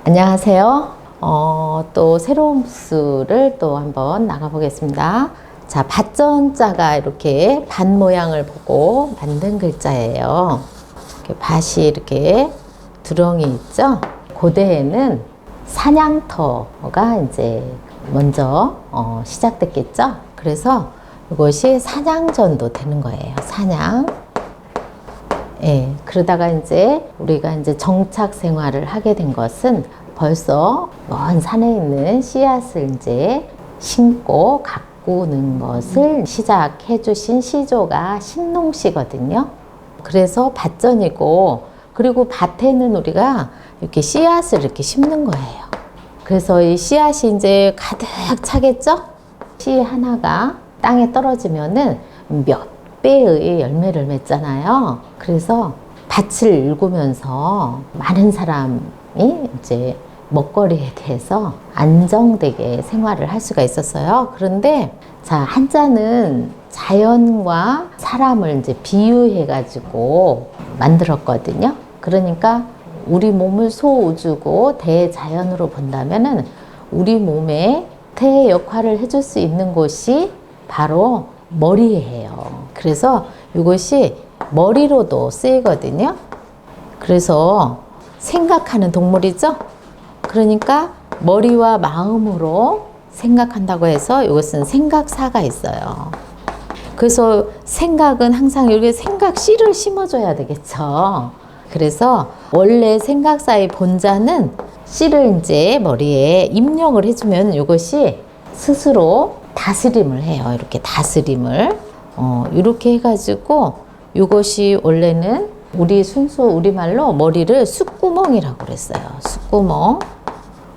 안녕하세요. 또 새로운 부스를 또 한번 나가보겠습니다. 자, 밭전자가 이렇게 밭 모양을 보고 만든 글자예요. 이렇게 밭이 이렇게 두렁이 있죠? 고대에는 사냥터가 이제 먼저 시작됐겠죠? 그래서 이것이 사냥전도 되는 거예요. 사냥. 예, 그러다가 이제 우리가 이제 정착 생활을 하게 된 것은 벌써 먼 산에 있는 씨앗을 이제 심고 가꾸는 것을 시작해 주신 시조가 신농시거든요. 그래서 밭전이고, 그리고 밭에는 우리가 이렇게 씨앗을 이렇게 심는 거예요. 그래서 이 씨앗이 이제 가득 차겠죠? 씨 하나가 땅에 떨어지면은 몇 배의 열매를 맺잖아요. 그래서 밭을 일구면서 많은 사람이 이제 먹거리에 대해서 안정되게 생활을 할 수가 있었어요. 그런데 자, 한자는 자연과 사람을 이제 비유해 가지고 만들었거든요. 그러니까 우리 몸을 소우주고 대자연으로 본다면은 우리 몸에 대 역할을 해줄 수 있는 곳이 바로 머리예요. 그래서 이것이 머리로도 쓰이거든요. 그래서 생각하는 동물이죠. 그러니까 머리와 마음으로 생각한다고 해서 이것은 생각사가 있어요. 그래서 생각은 항상 이렇게 생각 씨를 심어줘야 되겠죠. 그래서 원래 생각사의 본자는 씨를 이제 머리에 입력을 해주면 이것이 스스로 다스림을 해요. 이렇게 다스림을. 이렇게 해가지고 이것이 원래는 우리 순수 우리말로 머리를 숫구멍이라고 그랬어요. 숫구멍.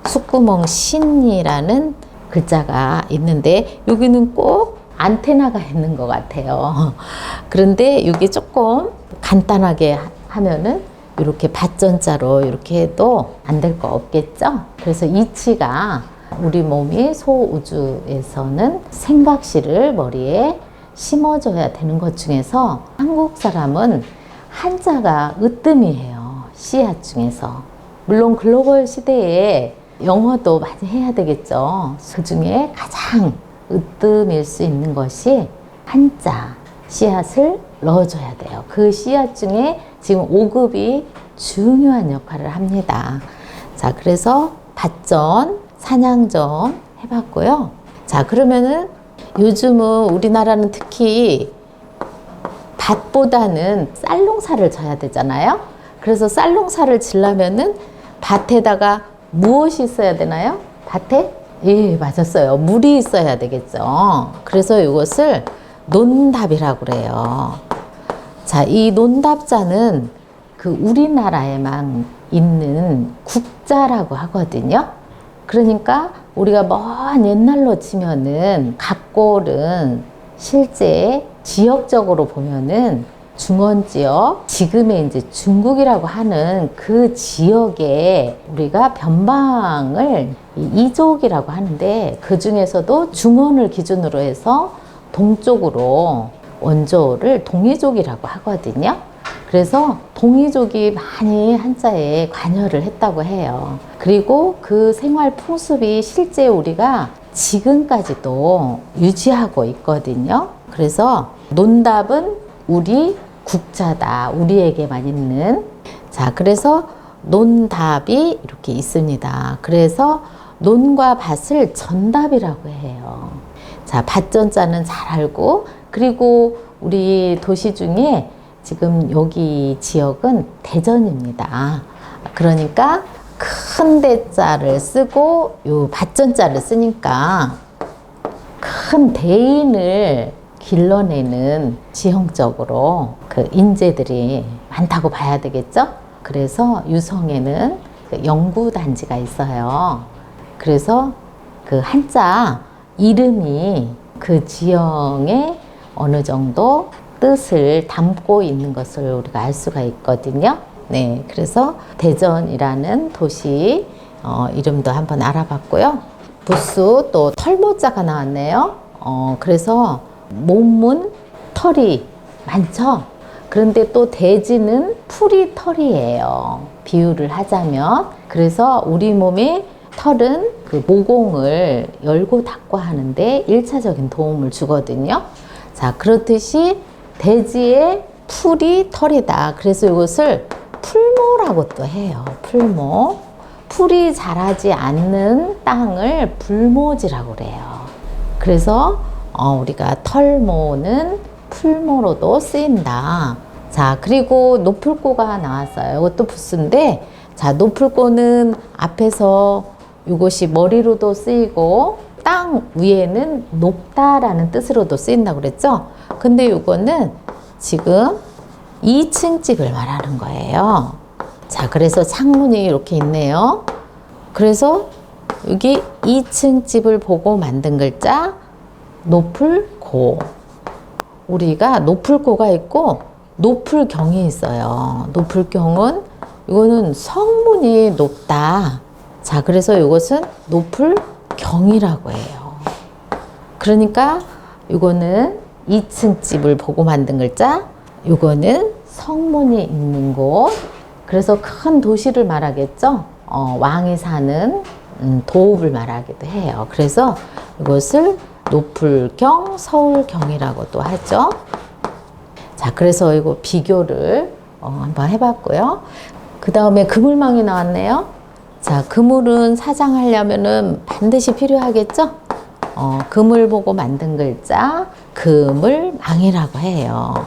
숫구멍 신이라는 글자가 있는데 여기는 꼭 안테나가 있는 것 같아요. 그런데 이게 조금 간단하게 하면은 이렇게 밭전자로 이렇게 해도 안 될 거 없겠죠? 그래서 이치가 우리 몸이 소우주에서는 생각씨를 머리에 심어줘야 되는 것 중에서 한국 사람은 한자가 으뜸이에요. 씨앗 중에서. 물론 글로벌 시대에 영어도 많이 해야 되겠죠. 그 중에 가장 으뜸일 수 있는 것이 한자 씨앗을 넣어줘야 돼요. 그 씨앗 중에 지금 5급이 중요한 역할을 합니다. 자, 그래서 밭전, 사냥전 해봤고요. 자, 그러면은 요즘은 우리나라는 특히 밭보다는 쌀농사를 져야 되잖아요. 그래서 쌀농사를 지려면은 밭에다가 무엇이 있어야 되나요? 밭에? 예, 맞았어요. 물이 있어야 되겠죠. 그래서 이것을 논답이라고 그래요. 자, 이 논답자는 그 우리나라에만 있는 국자라고 하거든요. 그러니까 우리가 먼 옛날로 치면은 각골은 실제 지역적으로 보면은 중원 지역, 지금의 이제 중국이라고 하는 그 지역에 우리가 변방을 이족이라고 하는데 그 중에서도 중원을 기준으로 해서 동쪽으로 원조를 동이족이라고 하거든요. 그래서 동이족이 많이 한자에 관여를 했다고 해요. 그리고 그 생활 풍습이 실제 우리가 지금까지도 유지하고 있거든요. 그래서 논답은 우리 국자다. 우리에게만 있는. 자, 그래서 논답이 이렇게 있습니다. 그래서 논과 밭을 전답이라고 해요. 자, 밭전자는 잘 알고, 그리고 우리 도시 중에 지금 여기 지역은 대전입니다. 그러니까 큰 대자를 쓰고 요 밭전자를 쓰니까 큰 대인을 길러내는 지형적으로 그 인재들이 많다고 봐야 되겠죠? 그래서 유성에는 그 연구단지가 있어요. 그래서 그 한자 이름이 그 지형에 어느 정도 뜻을 담고 있는 것을 우리가 알 수가 있거든요. 네, 그래서 대전이라는 도시 이름도 한번 알아봤고요. 부수 또 털모자가 나왔네요. 그래서 몸은 털이 많죠. 그런데 또 돼지는 풀이 털이에요. 비유를 하자면. 그래서 우리 몸의 털은 그 모공을 열고 닫고 하는데 1차적인 도움을 주거든요. 자, 그렇듯이 돼지의 풀이 털이다. 그래서 이것을 풀모라고 또 해요. 풀모. 풀이 자라지 않는 땅을 불모지라고 그래요. 그래서 우리가 털모는 풀모로도 쓰인다. 자, 그리고 노풀꼬가 나왔어요. 이것도 부스인데, 자, 노풀꼬는 앞에서 이것이 머리로도 쓰이고 땅 위에는 높다라는 뜻으로도 쓰인다고 그랬죠. 근데 이거는 지금 2층 집을 말하는 거예요. 자, 그래서 창문이 이렇게 있네요. 그래서 여기 2층 집을 보고 만든 글자 노풀고. 우리가 노풀고가 있고 노풀경이 있어요. 노풀경은 이거는 성문이 높다. 자, 그래서 이것은 노풀경이라고 해요. 그러니까 이거는 2층 집을 보고 만든 글자, 이거는 성문이 있는 곳. 그래서 큰 도시를 말하겠죠. 왕이 사는 도읍을 말하기도 해요. 그래서 이것을 노풀경, 서울경이라고도 하죠. 자, 그래서 이거 비교를 한번 해봤고요. 그 다음에 그물망이 나왔네요. 자, 그물은 사장하려면은 반드시 필요하겠죠? 그물 보고 만든 글자, 그물망이라고 해요.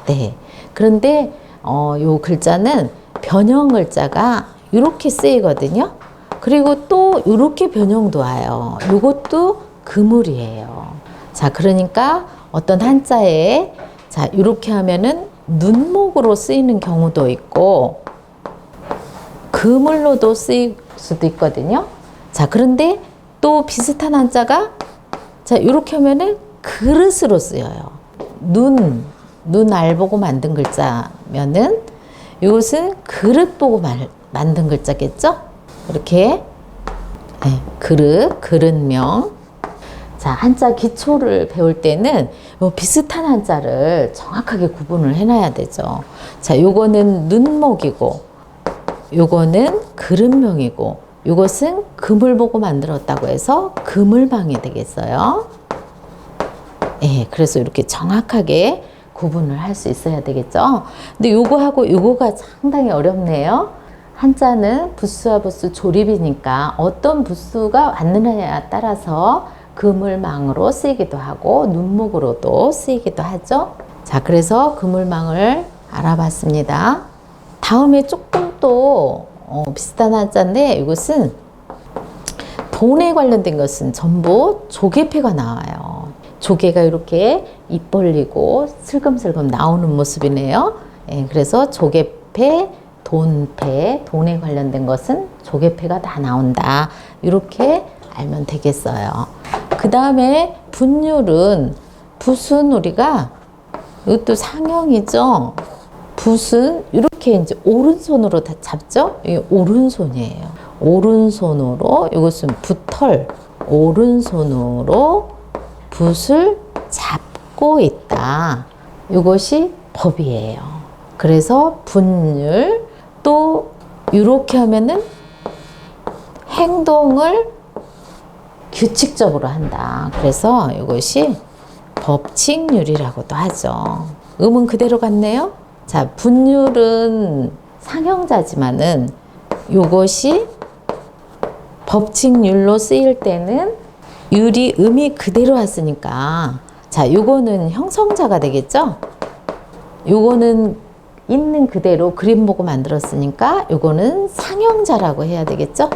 네. 그런데, 요 글자는 변형 글자가 이렇게 쓰이거든요. 그리고 또 이렇게 변형도 와요. 요것도 그물이에요. 자, 그러니까 어떤 한자에, 자, 이렇게 하면은 눈목으로 쓰이는 경우도 있고, 그물로도 쓰일 수도 있거든요. 자, 그런데 또 비슷한 한자가, 자, 이렇게 하면은 그릇으로 쓰여요. 눈 알 보고 만든 글자면은 이것은 그릇 보고 만든 글자겠죠? 이렇게, 네, 그릇명. 자, 한자 기초를 배울 때는 요 비슷한 한자를 정확하게 구분을 해놔야 되죠. 자, 요거는 눈목이고, 요거는 그릇명이고, 요것은 금을 보고 만들었다고 해서 그물망이 되겠어요. 예, 그래서 이렇게 정확하게 구분을 할 수 있어야 되겠죠. 근데 요거하고 요거가 상당히 어렵네요. 한자는 부수와 부수 조립이니까 어떤 부수가 왔느냐에 따라서 그물망으로 쓰이기도 하고 눈목으로도 쓰이기도 하죠. 자, 그래서 그물망을 알아봤습니다. 다음에 조금 또 비슷한 한자인데 이것은 돈에 관련된 것은 전부 조개패가 나와요. 조개가 이렇게 입 벌리고 슬금슬금 나오는 모습이네요. 예, 그래서 조개패, 돈패, 돈에 관련된 것은 조개패가 다 나온다. 이렇게 알면 되겠어요. 그 다음에 분율은, 붓은 우리가, 이것도 상형이죠. 붓은 이렇게 이제 오른손으로 다 잡죠? 이게 오른손이에요. 오른손으로, 이것은 붓털, 오른손으로 붓을 잡고 있다. 이것이 법이에요. 그래서 분율, 또 이렇게 하면은 행동을 규칙적으로 한다. 그래서 이것이 법칙률이라고도 하죠. 음은 그대로 같네요. 자, 분율은 상형자지만은 이것이 법칙률로 쓰일 때는 율이 음이 그대로 왔으니까, 자, 요거는 형성자가 되겠죠? 요거는 있는 그대로 그림 보고 만들었으니까 요거는 상형자라고 해야 되겠죠?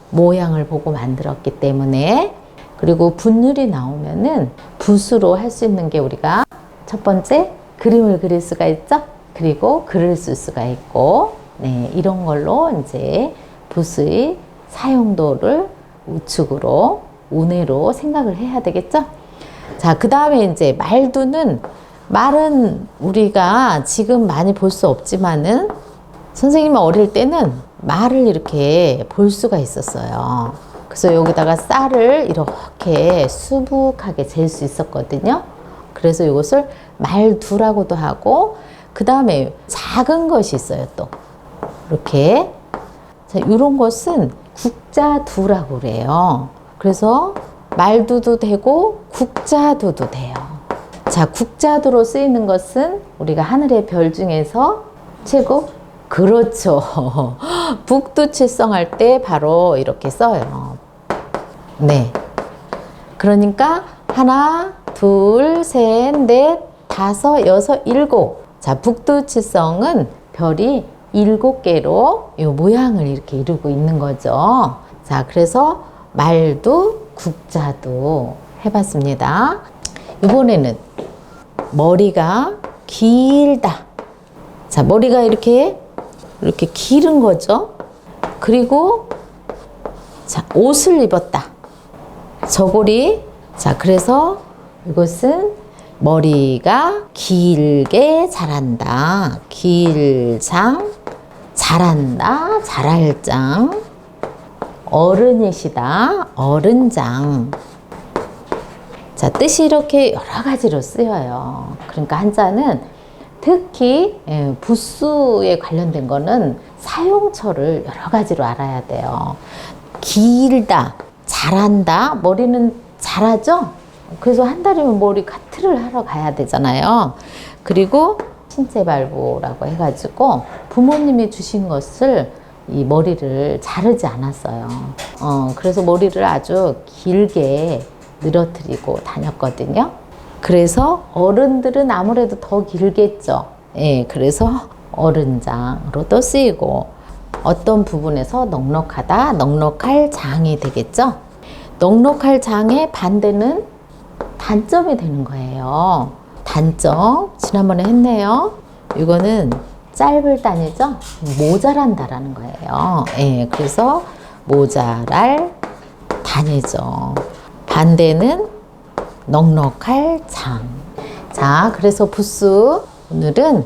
모양을 보고 만들었기 때문에. 그리고 분율이 나오면은 붓으로 할 수 있는 게 우리가 첫 번째 그림을 그릴 수가 있죠? 그리고 글을 쓸 수가 있고, 네, 이런 걸로 이제 붓의 사용도를 우측으로, 우내로 생각을 해야 되겠죠? 자, 그 다음에 이제 말두는, 말은 우리가 지금 많이 볼 수 없지만은 선생님이 어릴 때는 말을 이렇게 볼 수가 있었어요. 그래서 여기다가 쌀을 이렇게 수북하게 잴 수 있었거든요. 그래서 이것을 말두라고도 하고, 그 다음에 작은 것이 있어요, 또. 이렇게. 자, 이런 것은 국자두라고 그래요. 그래서 말두도 되고 국자두도 돼요. 자, 국자두로 쓰이는 것은 우리가 하늘의 별 중에서 최고? 그렇죠. 북두칠성 할 때 바로 이렇게 써요. 네. 그러니까 하나, 둘, 셋, 넷, 다섯, 여섯, 일곱. 자, 북두칠성은 별이 7개로 이 모양을 이렇게 이루고 있는 거죠. 자, 그래서 말두, 국자두 해봤습니다. 이번에는 머리가 길다. 자, 머리가 이렇게 길은 거죠. 그리고 자, 옷을 입었다. 저고리. 자, 그래서 이것은 머리가 길게 자란다. 길장, 자란다, 자랄장. 어른이시다. 어른장. 자, 뜻이 이렇게 여러 가지로 쓰여요. 그러니까 한자는 특히 부수에 관련된 거는 사용처를 여러 가지로 알아야 돼요. 길다, 자란다, 머리는 자라죠? 그래서 한 달이면 머리 카트를 하러 가야 되잖아요. 그리고 신체발부라고 해가지고 부모님이 주신 것을 이 머리를 자르지 않았어요. 그래서 머리를 아주 길게 늘어뜨리고 다녔거든요. 그래서 어른들은 아무래도 더 길겠죠. 예, 그래서 어른장으로도 쓰이고 어떤 부분에서 넉넉하다, 넉넉할 장이 되겠죠. 넉넉할 장의 반대는 단점이 되는 거예요. 단점 지난번에 했네요. 이거는 짧을 단이죠. 모자란다라는 거예요. 예, 그래서 모자랄 단이죠. 반대는 넉넉할 장. 자, 그래서 부수 오늘은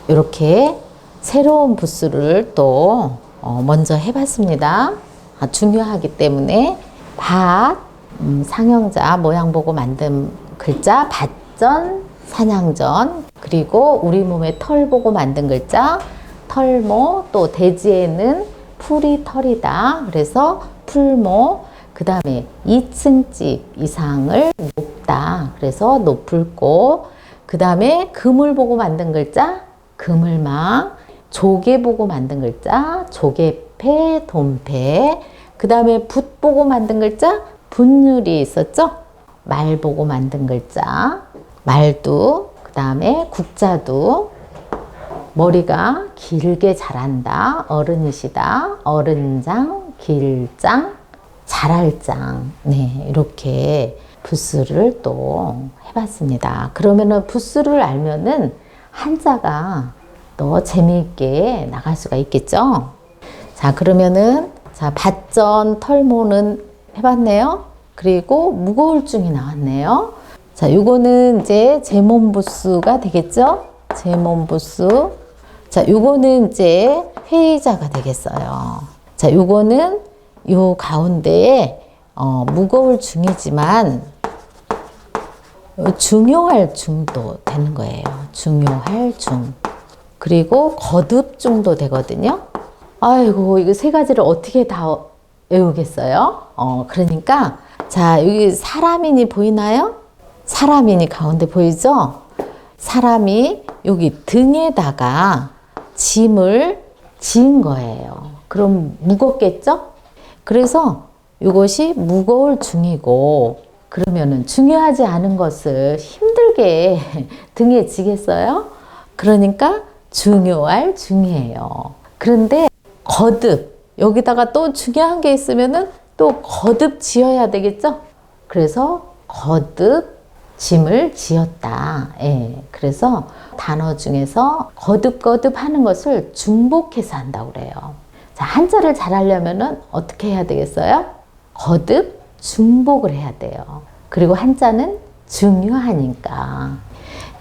이렇게 새로운 부수를 또 먼저 해봤습니다. 중요하기 때문에 밭, 상형자 모양 보고 만든 글자 밭전, 사냥전, 그리고 우리 몸의 털 보고 만든 글자 털모, 또 대지에는 풀이 털이다. 그래서 풀모. 그 다음에 2층집 이상을 높다. 그래서 높을 꽃. 그 다음에 그물 보고 만든 글자 그물망. 조개 보고 만든 글자 조개패, 돈패. 그 다음에 붓 보고 만든 글자 붓율이 있었죠. 말 보고 만든 글자 말두. 그 다음에 국자두. 머리가 길게 자란다. 어른이시다. 어른장, 길장, 자랄장. 네, 이렇게 부수를 또 해봤습니다. 그러면은 부수를 알면은 한자가 더 재미있게 나갈 수가 있겠죠. 자, 그러면은 자, 밭전, 털모는 해봤네요. 그리고 무거울중이 나왔네요. 자, 요거는 이제 제몸부수가 되겠죠. 제몸부수. 자, 요거는 이제 회의자가 되겠어요. 자, 요거는 요 가운데에 무거울 중이지만 중요할 중도 되는 거예요. 중요할 중. 그리고 거듭 중도 되거든요. 아이고, 이거 세 가지를 어떻게 다 외우겠어요? 그러니까 자, 여기 사람인이 보이나요? 사람인이 가운데 보이죠? 사람이 여기 등에다가 짐을 지은 거예요. 그럼 무겁겠죠? 그래서 이것이 무거울 중이고, 그러면은 중요하지 않은 것을 힘들게 등에 지겠어요? 그러니까 중요할 중이에요. 그런데 거듭, 여기다가 또 중요한 게 있으면은 또 거듭 지어야 되겠죠? 그래서 거듭 짐을 지었다. 예, 그래서 단어 중에서 거듭거듭 하는 것을 중복해서 한다고 그래요. 자, 한자를 잘 하려면은 어떻게 해야 되겠어요? 거듭 중복을 해야 돼요. 그리고 한자는 중요하니까.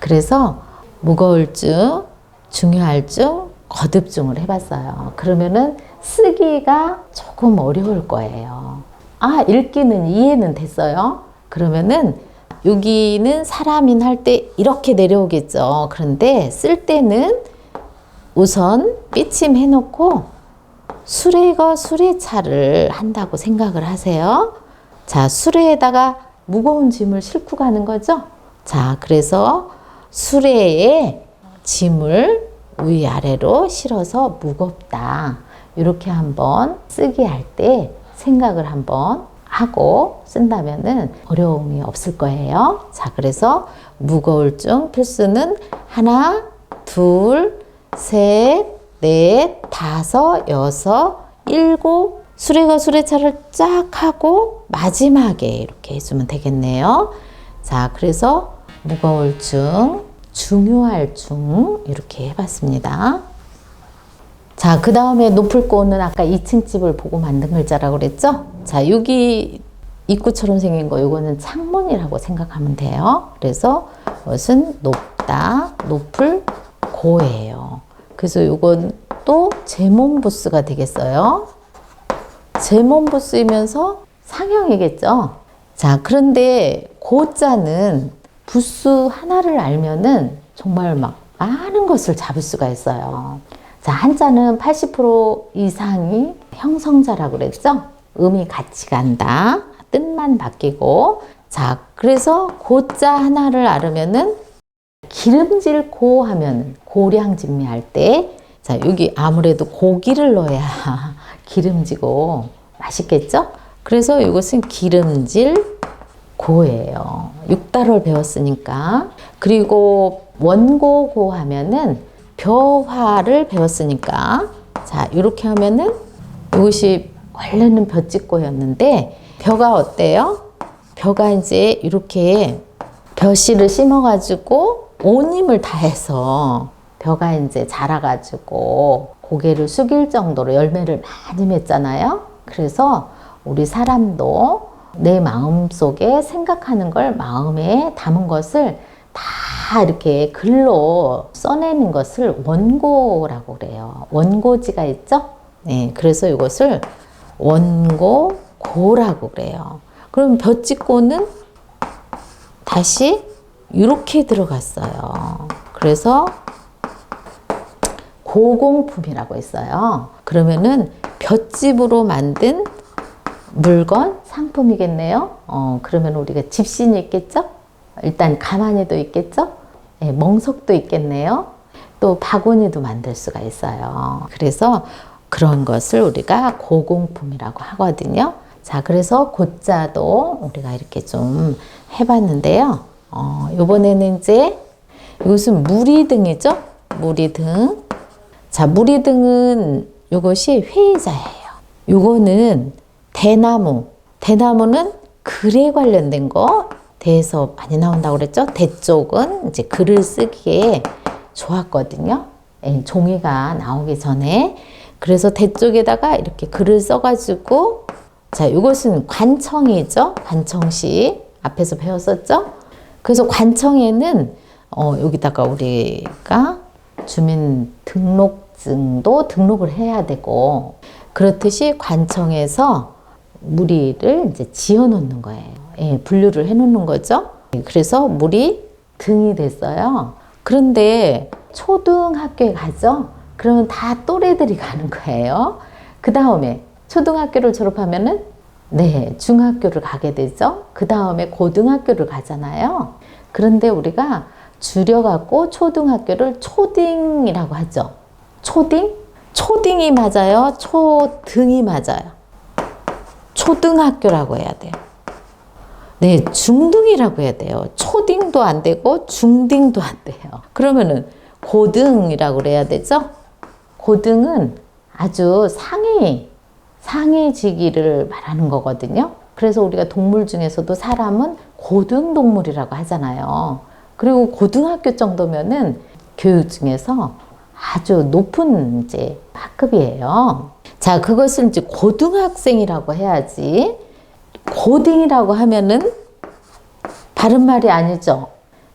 그래서 무거울 중, 중요할 중, 거듭 중을 해봤어요. 그러면은 쓰기가 조금 어려울 거예요. 아, 읽기는 이해는 됐어요. 그러면은 여기는 사람인 할 때 이렇게 내려오겠죠. 그런데 쓸 때는 우선 삐침 해놓고 수레가 수레차를 한다고 생각을 하세요. 자, 수레에다가 무거운 짐을 싣고 가는 거죠. 자, 그래서 수레에 짐을 위아래로 실어서 무겁다. 이렇게 한번 쓰기 할 때 생각을 한번 하고 쓴다면은 어려움이 없을 거예요. 자, 그래서 무거울 중 필수는 하나, 둘, 셋, 넷, 다섯, 여섯, 일곱. 수레가 수레차를 쫙 하고 마지막에 이렇게 해주면 되겠네요. 자, 그래서 무거울 중, 중요할 중 이렇게 해봤습니다. 자, 그 다음에 높을 곳은 아까 2층 집을 보고 만든 글자라고 그랬죠? 자, 여기 입구처럼 생긴 거 이거는 창문이라고 생각하면 돼요. 그래서 이것은 높다, 높을 고예요. 그래서 이건 또 제몬부스가 되겠어요. 제몬부스이면서 상형이겠죠. 자, 그런데 고자는 부스 하나를 알면은 정말 막 많은 것을 잡을 수가 있어요. 자, 한자는 80% 이상이 형성자라고 그랬죠? 음이 같이 간다. 뜻만 바뀌고. 자, 그래서 고자 하나를 알으면은 기름질 고 하면 고량진미 할 때, 자, 여기 아무래도 고기를 넣어야 기름지고 맛있겠죠? 그래서 이것은 기름질 고예요. 6달을 배웠으니까. 그리고 원고고 하면은 벼화를 배웠으니까. 자, 이렇게 하면은 이것이 원래는 벼짓고였는데 벼가 어때요? 벼가 이제 이렇게 벼씨를 심어가지고 온 힘을 다해서 벼가 이제 자라가지고 고개를 숙일 정도로 열매를 많이 맺잖아요. 그래서 우리 사람도 내 마음 속에 생각하는 걸 마음에 담은 것을 다 이렇게 글로 써내는 것을 원고라고 그래요. 원고지가 있죠? 네, 그래서 이것을 원고고라고 그래요. 그럼 벼짓고는 다시 이렇게 들어갔어요. 그래서 고공품이라고 있어요. 그러면은 볏짚으로 만든 물건, 상품이겠네요. 그러면 우리가 집신이 있겠죠? 일단 가마니도 있겠죠? 네, 멍석도 있겠네요. 또 바구니도 만들 수가 있어요. 그래서 그런 것을 우리가 고공품이라고 하거든요. 자, 그래서 고자도 우리가 이렇게 좀 해봤는데요. 요번에는 이제 이것은 무리등이죠? 무리등. 자, 무리등은 이것이 회의자예요. 요거는 대나무. 대나무는 글에 관련된 거 대에서 많이 나온다고 그랬죠? 대 쪽은 이제 글을 쓰기에 좋았거든요. 예, 종이가 나오기 전에. 그래서 대 쪽에다가 이렇게 글을 써가지고, 자, 이것은 관청이죠? 관청시. 앞에서 배웠었죠? 그래서 관청에는, 여기다가 우리가 주민등록증도 등록을 해야 되고, 그렇듯이 관청에서 무리를 이제 지어 놓는 거예요. 예, 분류를 해 놓는 거죠. 그래서 무리 등이 됐어요. 그런데 초등학교에 가죠? 그러면 다 또래들이 가는 거예요. 그 다음에 초등학교를 졸업하면은 네, 중학교를 가게 되죠. 그 다음에 고등학교를 가잖아요. 그런데 우리가 줄여갖고 초등학교를 초딩이라고 하죠. 초딩? 초딩이 맞아요? 초등이 맞아요? 초등학교라고 해야 돼요. 네, 중등이라고 해야 돼요. 초딩도 안 되고 중딩도 안 돼요. 그러면은 고등이라고 그래야 되죠? 고등은 아주 상위직위를 말하는 거거든요. 그래서 우리가 동물 중에서도 사람은 고등동물이라고 하잖아요. 그리고 고등학교 정도면은 교육 중에서 아주 높은 이제 학급이에요. 자, 그것을 이제 고등학생이라고 해야지. 고딩이라고 하면은 바른 말이 아니죠.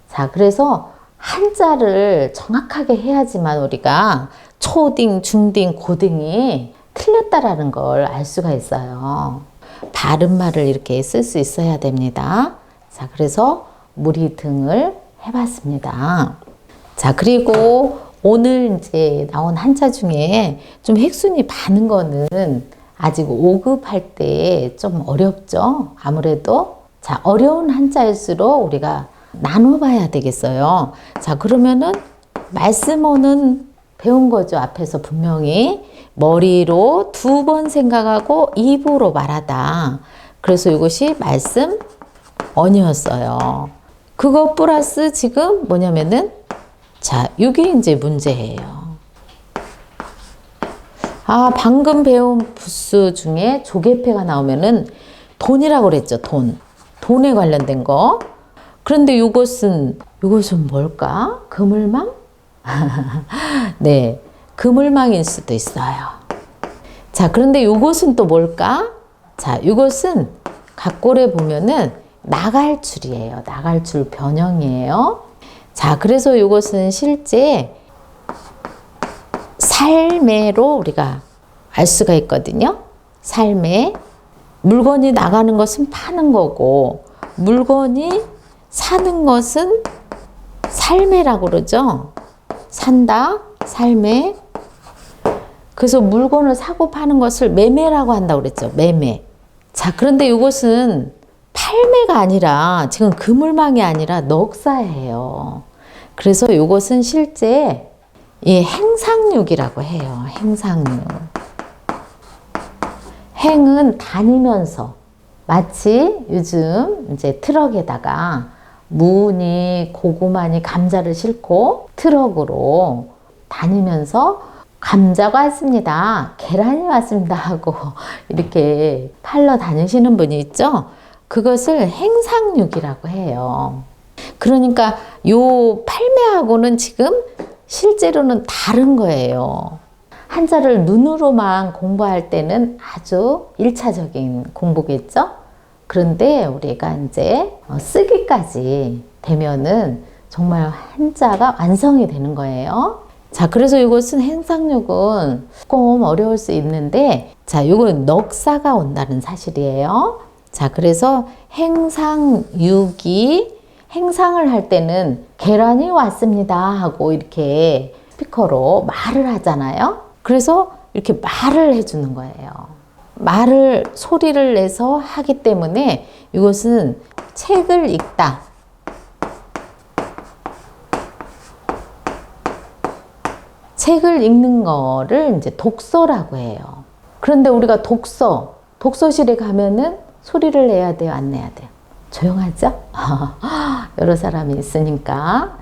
자, 그래서 한자를 정확하게 해야지만 우리가 초딩, 중딩, 고딩이 틀렸다라는 걸 알 수가 있어요. 바른 말을 이렇게 쓸 수 있어야 됩니다. 자, 그래서 무리 등을 해봤습니다. 자, 그리고 오늘 이제 나온 한자 중에 좀 핵순이 많은 거는 아직 5급 할 때 좀 어렵죠. 아무래도 자, 어려운 한자일수록 우리가 나눠봐야 되겠어요. 자, 그러면은 말씀어는 배운 거죠. 앞에서 분명히 머리로 2번 생각하고 입으로 말하다. 그래서 이것이 말씀 언이었어요. 그거 플러스 지금 뭐냐면은 자, 이게 이제 문제예요. 아, 방금 배운 부수 중에 조개패가 나오면은 돈이라고 그랬죠. 돈에 관련된 거. 그런데 이것은 뭘까? 그물망? 네, 그물망일 수도 있어요. 자, 그런데 이것은 또 뭘까? 자, 이것은 각골에 보면은 나갈줄이에요. 나갈줄 변형이에요. 자, 그래서 이것은 실제 삶애로 우리가 알 수가 있거든요. 삶애. 물건이 나가는 것은 파는 거고, 물건이 사는 것은 삶애라고 그러죠. 산다, 삶애. 그래서 물건을 사고 파는 것을 매매라고 한다고 그랬죠. 매매. 자, 그런데 이것은 팔매가 아니라 지금 그물망이 아니라 넉사예요. 그래서 이것은 실제 이 행상육이라고 해요. 행상육. 행은 다니면서 마치 요즘 이제 트럭에다가 무니, 고구마니, 감자를 싣고 트럭으로 다니면서 감자가 왔습니다. 계란이 왔습니다 하고 이렇게 팔러 다니시는 분이 있죠. 그것을 행상육이라고 해요. 그러니까 요 팔매하고는 지금 실제로는 다른 거예요. 한자를 눈으로만 공부할 때는 아주 1차적인 공부겠죠? 그런데 우리가 이제 쓰기까지 되면은 정말 한자가 완성이 되는 거예요. 자, 그래서 이것은 행상육은 조금 어려울 수 있는데, 자, 이건 넉사가 온다는 사실이에요. 자, 그래서 행상육이 행상을 할 때는 계란이 왔습니다 하고 이렇게 스피커로 말을 하잖아요. 그래서 이렇게 말을 해주는 거예요. 말을 소리를 내서 하기 때문에 이것은 책을 읽다. 책을 읽는 거를 이제 독서라고 해요. 그런데 우리가 독서실에 가면은 소리를 내야 돼요? 안 내야 돼요? 조용하죠? 여러 사람이 있으니까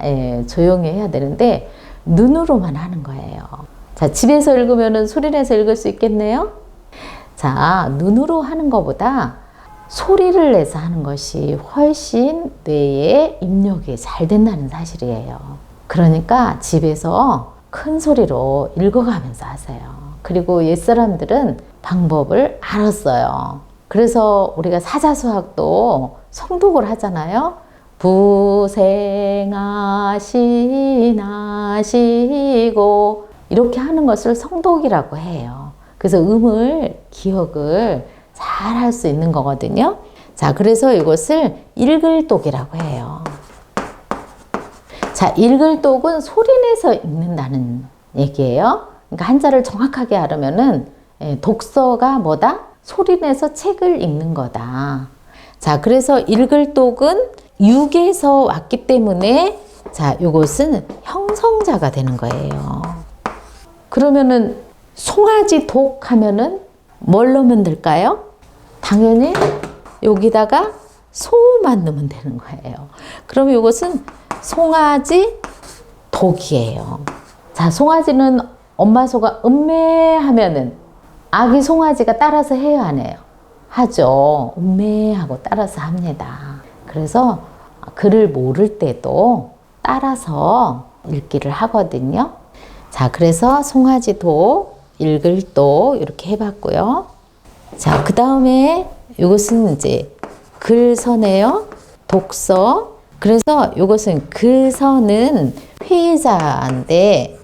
조용히 해야 되는데 눈으로만 하는 거예요. 자, 집에서 읽으면은 소리 내서 읽을 수 있겠네요? 자, 눈으로 하는 것보다 소리를 내서 하는 것이 훨씬 뇌에 입력이 잘 된다는 사실이에요. 그러니까 집에서 큰 소리로 읽어가면서 하세요. 그리고 옛사람들은 방법을 알았어요. 그래서 우리가 사자수학도 성독을 하잖아요. 부생하시나시고 이렇게 하는 것을 성독이라고 해요. 그래서 기억을 잘 할 수 있는 거거든요. 자, 그래서 이것을 읽을독이라고 해요. 자, 읽을독은 소리내서 읽는다는 얘기예요. 그러니까 한자를 정확하게 하려면은 독서가 뭐다? 소리내서 책을 읽는 거다. 자, 그래서 읽을독은 육에서 왔기 때문에 자, 요것은 형성자가 되는 거예요. 그러면은 송아지 독 하면은 뭘 넣으면 될까요? 당연히 여기다가 소만 넣으면 되는 거예요. 그럼 이것은 송아지 독이에요. 자, 송아지는 엄마 소가 음매하면은 아기 송아지가 따라서 해요, 안 해요? 하죠. 음매하고 따라서 합니다. 그래서 글을 모를 때도 따라서 읽기를 하거든요. 자, 그래서 송아지 독, 읽을 독 이렇게 해봤고요. 자, 그 다음에 이것은 이제 글서네요. 독서. 그래서 이것은 글서는 회자인데,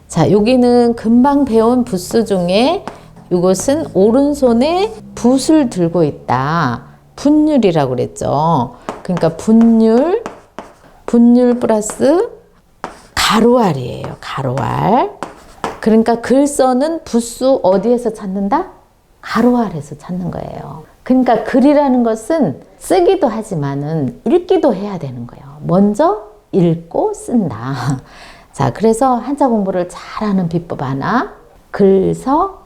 자, 여기는 금방 배운 부수 중에 이것은 오른손에 붓을 들고 있다. 분율이라고 그랬죠. 그러니까 분율, 분율 플러스 가로알이에요. 가로알. 그러니까 글서는 부수 어디에서 찾는다? 가로알에서 찾는 거예요. 그러니까 글이라는 것은 쓰기도 하지만은 읽기도 해야 되는 거예요. 먼저 읽고 쓴다. 자, 그래서 한자 공부를 잘하는 비법 하나, 글써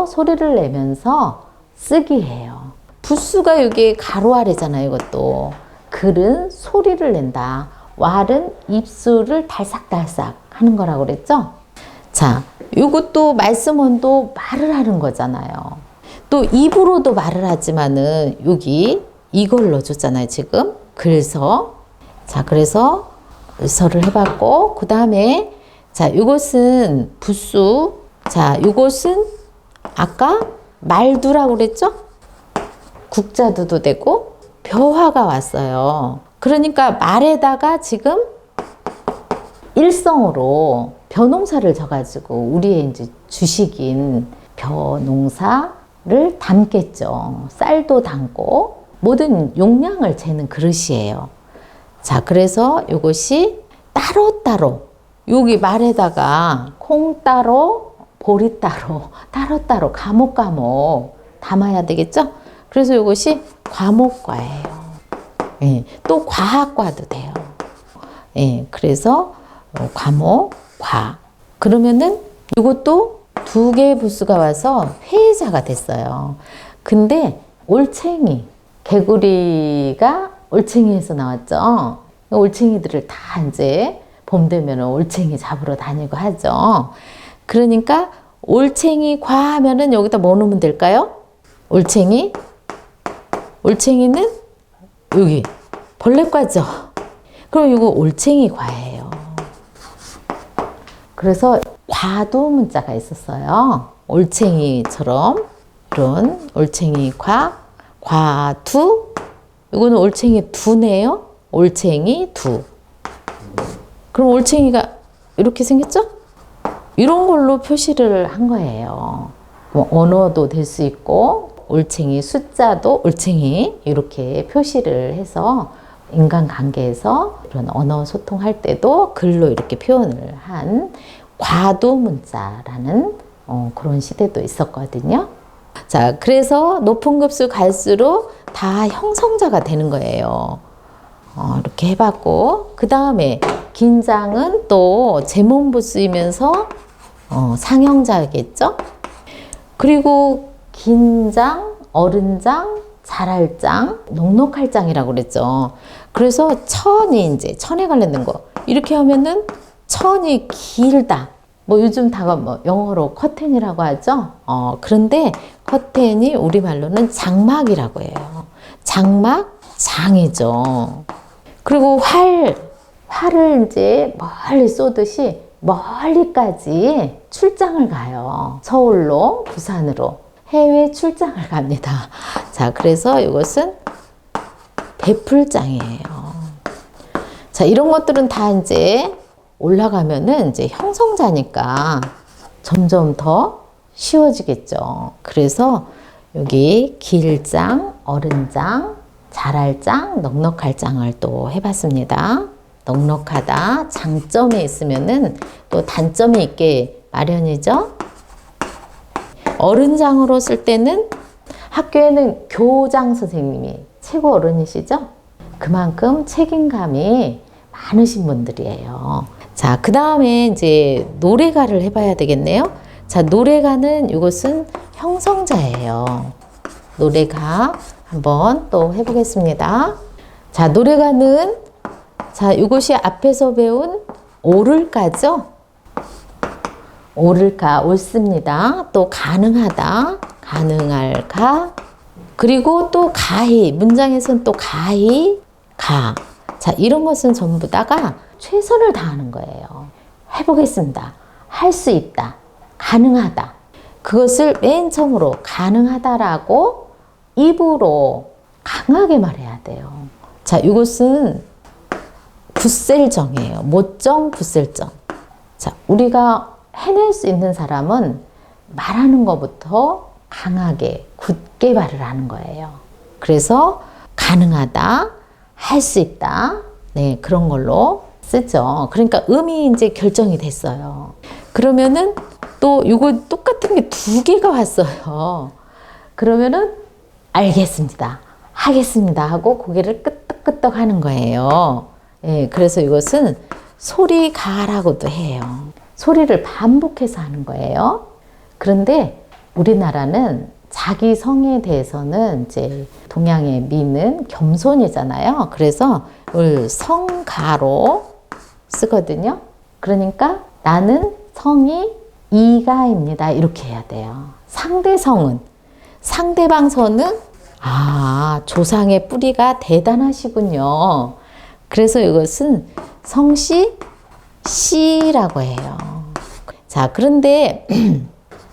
소리를 내면서 쓰기 해요. 부수가 여기 가로알이잖아요, 이것도. 글은 소리를 낸다. 왈은 입술을 달싹달싹 하는 거라고 그랬죠? 자, 이것도 말씀원도 말을 하는 거잖아요. 또 입으로도 말을 하지만은 여기 이걸 넣어줬잖아요, 지금. 글서. 자, 그래서 을서를 해봤고, 그 다음에 자, 이것은 부수. 자, 이것은 아까 말두라고 그랬죠? 국자두도 되고 벼화가 왔어요. 그러니까 말에다가 지금 일성으로 벼농사를 져가지고 우리의 이제 주식인 벼농사를 담겠죠. 쌀도 담고 모든 용량을 재는 그릇이에요. 자, 그래서 이것이 따로따로 여기 말에다가 콩 따로 보리 따로 과목 담아야 되겠죠? 그래서 이것이 과목과예요. 예, 또 과학과도 돼요. 예, 그래서 과목, 과. 그러면은 이것도 두 개의 부수가 와서 회자가 됐어요. 근데 올챙이, 개구리가 올챙이에서 나왔죠. 올챙이들을 다 이제 봄 되면 올챙이 잡으러 다니고 하죠. 그러니까 올챙이 과 하면은 여기다 뭐 넣으면 될까요? 올챙이는 여기 벌레과죠. 그럼 이거 올챙이 과예요. 그래서 과도 문자가 있었어요. 올챙이처럼 이런 올챙이 과, 과두. 이거는 올챙이 두네요. 올챙이 두. 그럼 올챙이가 이렇게 생겼죠? 이런 걸로 표시를 한 거예요. 뭐 언어도 될 수 있고 올챙이 숫자도 올챙이 이렇게 표시를 해서 인간관계에서 이런 언어 소통할 때도 글로 이렇게 표현을 한 과도 문자라는 그런 시대도 있었거든요. 자, 그래서 높은 급수 갈수록 다 형성자가 되는 거예요. 이렇게 해봤고, 그 다음에 긴장은 또 제몬부 쓰이면서 상형자겠죠? 그리고 긴장, 어른장, 잘할장, 넉넉할장이라고 그랬죠. 그래서 천이 이제 천에 관련된 거 이렇게 하면은 천이 길다. 뭐 요즘 다가 뭐 영어로 커튼이라고 하죠. 그런데 커튼이 우리말로는 장막이라고 해요. 장막, 장이죠. 그리고 활을 이제 멀리 쏘듯이 멀리까지 출장을 가요. 서울로, 부산으로 해외 출장을 갑니다. 자, 그래서 이것은 배풀장이에요. 자, 이런 것들은 다 이제 올라가면은 이제 형성자니까 점점 더 쉬워지겠죠. 그래서 여기 길장, 어른장, 잘할장, 넉넉할장을 또 해봤습니다. 넉넉하다, 장점이 있으면은 또 단점이 있게 마련이죠. 어른장으로 쓸 때는 학교에는 교장 선생님이 최고 어른이시죠? 그만큼 책임감이 많으신 분들이에요. 자, 그 다음에 이제 노래가를 해봐야 되겠네요. 자, 노래가는 이것은 형성자예요. 노래가 한번 또 해보겠습니다. 자, 노래가는 자, 이것이 앞에서 배운 오를까죠? 오를까, 옳습니다. 또 가능하다, 가능할까. 그리고 또 가히, 문장에서는 또 가히, 가. 자, 이런 것은 전부 다가 최선을 다하는 거예요. 해보겠습니다. 할 수 있다. 가능하다. 그것을 맨 처음으로 가능하다라고 입으로 강하게 말해야 돼요. 자, 이것은 굳셀정이에요. 모정, 굳셀정. 자, 우리가 해낼 수 있는 사람은 말하는 것부터 강하게, 굳게 말을 하는 거예요. 그래서 가능하다, 할 수 있다, 네, 그런 걸로 쓰죠. 그러니까 음이 이제 결정이 됐어요. 그러면은 또 이거 똑같은 게 두 개가 왔어요. 그러면은 알겠습니다. 하겠습니다 하고 고개를 끄덕끄덕 하는 거예요. 예, 그래서 이것은 소리가라고도 해요. 소리를 반복해서 하는 거예요. 그런데 우리나라는 자기 성에 대해서는 이제 동양의 미는 겸손이잖아요. 그래서 이걸 성가로 쓰거든요. 그러니까 나는 성이 이가입니다. 이렇게 해야 돼요. 상대성은, 상대방 성은 조상의 뿌리가 대단하시군요. 그래서 이것은 성씨 씨라고 해요. 자, 그런데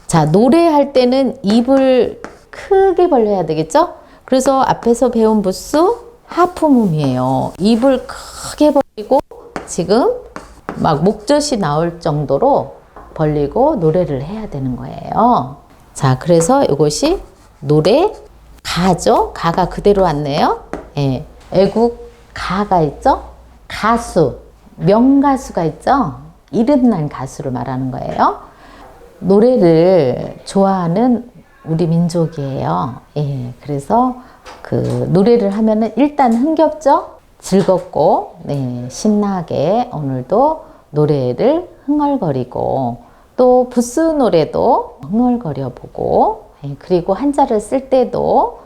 자, 노래할 때는 입을 크게 벌려야 되겠죠? 그래서 앞에서 배운 부수 하프몸이에요. 입을 크게 벌리고 지금 막 목젖이 나올 정도로 벌리고 노래를 해야 되는 거예요. 자, 그래서 이것이 노래 가죠? 가가 그대로 왔네요. 예. 애국 가가 있죠? 가수, 명가수가 있죠? 이름난 가수를 말하는 거예요. 노래를 좋아하는 우리 민족이에요. 예. 그래서 그 노래를 하면은 일단 흥겹죠? 즐겁고, 네, 신나게 오늘도 노래를 흥얼거리고, 또 부스 노래도 흥얼거려 보고, 예, 그리고 한자를 쓸 때도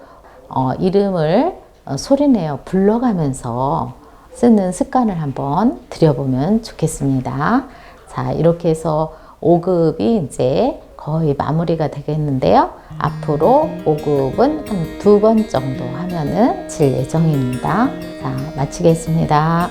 이름을 소리내어 불러가면서 쓰는 습관을 한번 들여보면 좋겠습니다. 자, 이렇게 해서 5급이 이제 거의 마무리가 되겠는데요. 앞으로 5급은 한 2번 정도 하면은 질 예정입니다. 자, 마치겠습니다.